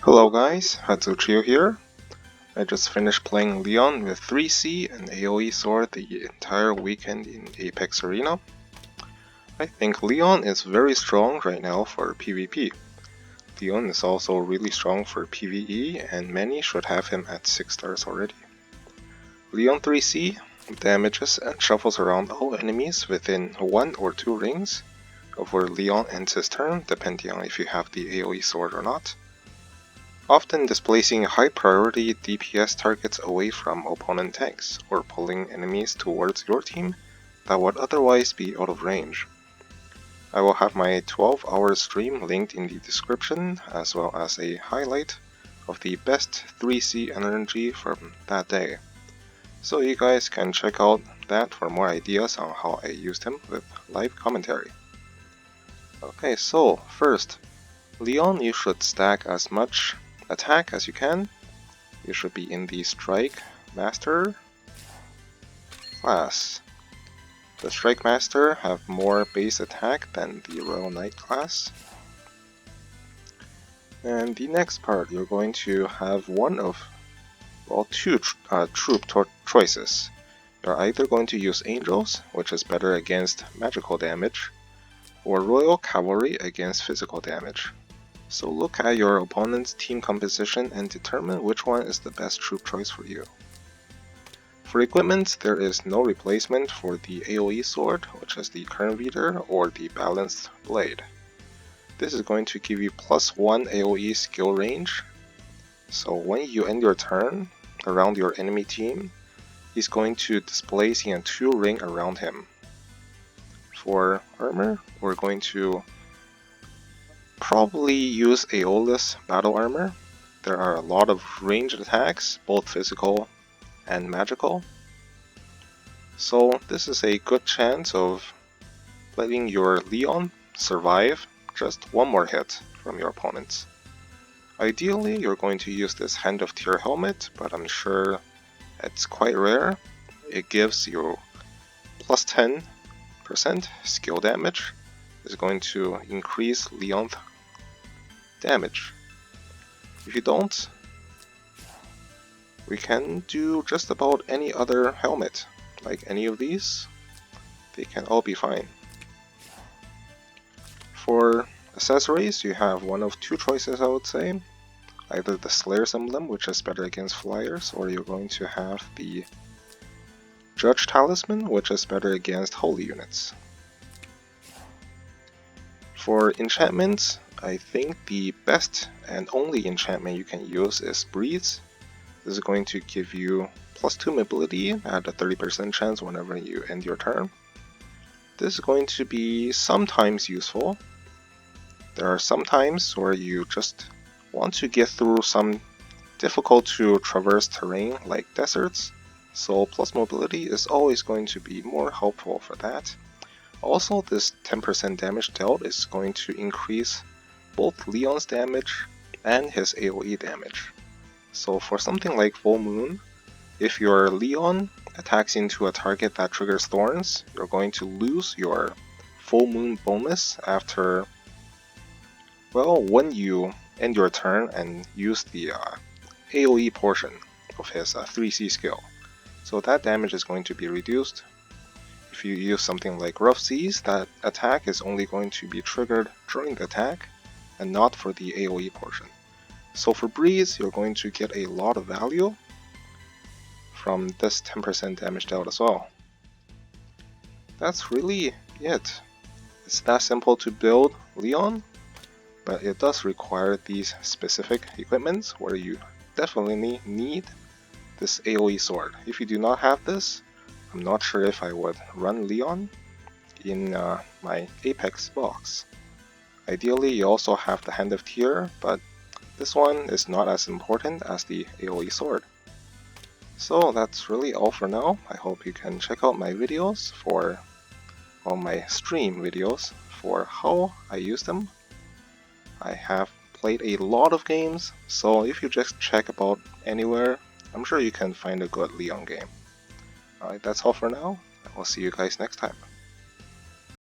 Hello guys, Hatsuchio here. I just finished playing Leon with 3C and AoE Sword the entire weekend in Apex Arena. I think Leon is very strong right now for PvP. Leon is also really strong for PvE and many should have him at 6 stars already. Leon 3C damages and shuffles around all enemies within 1 or 2 rings of where Leon ends his turn, depending on if you have the AoE Sword or not, often displacing high-priority DPS targets away from opponent tanks, or pulling enemies towards your team that would otherwise be out of range. I will have my 12-hour stream linked in the description, as well as a highlight of the best 3C energy from that day. So you guys can check out that for more ideas on how I used him with live commentary. Okay, so first, Leon, you should stack as much attack as you can. You should be in the Strike Master class. The Strike Master have more base attack than the Royal Knight class. And the next part, you're going to have two troop choices. You're either going to use Angels, which is better against magical damage, or Royal Cavalry against physical damage. So look at your opponent's team composition and determine which one is the best troop choice for you. For equipment, there is no replacement for the AoE sword, which is the current reader, or the balanced blade. This is going to give you +1 AoE skill range, so when you end your turn around your enemy team, he's going to displace in a 2 ring around him. For armor, we're going to probably use Aeolus battle armor. There are a lot of ranged attacks, both physical and magical. So this is a good chance of letting your Leon survive just one more hit from your opponents. Ideally, you're going to use this Hand of Tyr helmet, but I'm sure it's quite rare. It gives you +10% skill damage. It's going to increase Leon damage. If you don't, we can do just about any other helmet, like any of these. They can all be fine. For accessories, you have one of 2 choices, I would say. Either the Slayer's Emblem, which is better against flyers, or you're going to have the Judge Talisman, which is better against holy units. For enchantments, I think the best and only enchantment you can use is Breeze. This is going to give you +2 mobility at a 30% chance whenever you end your turn. This is going to be sometimes useful. There are some times where you just want to get through some difficult to traverse terrain like deserts, so plus mobility is always going to be more helpful for that. Also, this 10% damage dealt is going to increase both Leon's damage and his AoE damage. So for something like Full Moon, if your Leon attacks into a target that triggers thorns, you're going to lose your Full Moon bonus after, well, when you end your turn and use the AoE portion of his 3C skill. So that damage is going to be reduced. If you use something like Rough Seas, that attack is only going to be triggered during the attack and not for the AoE portion. So for Breeze, you're going to get a lot of value from this 10% damage dealt as well. That's really it. It's that simple to build Leon, but it does require these specific equipments where you definitely need this AoE sword. If you do not have this, I'm not sure if I would run Leon in my Apex box. Ideally, you also have the Hand of Tyr, but this one is not as important as the AoE sword. So that's really all for now. I hope you can check out my videos my stream videos for how I use them. I have played a lot of games, so if you just check about anywhere, I'm sure you can find a good Leon game. Alright, that's all for now. I will see you guys next time.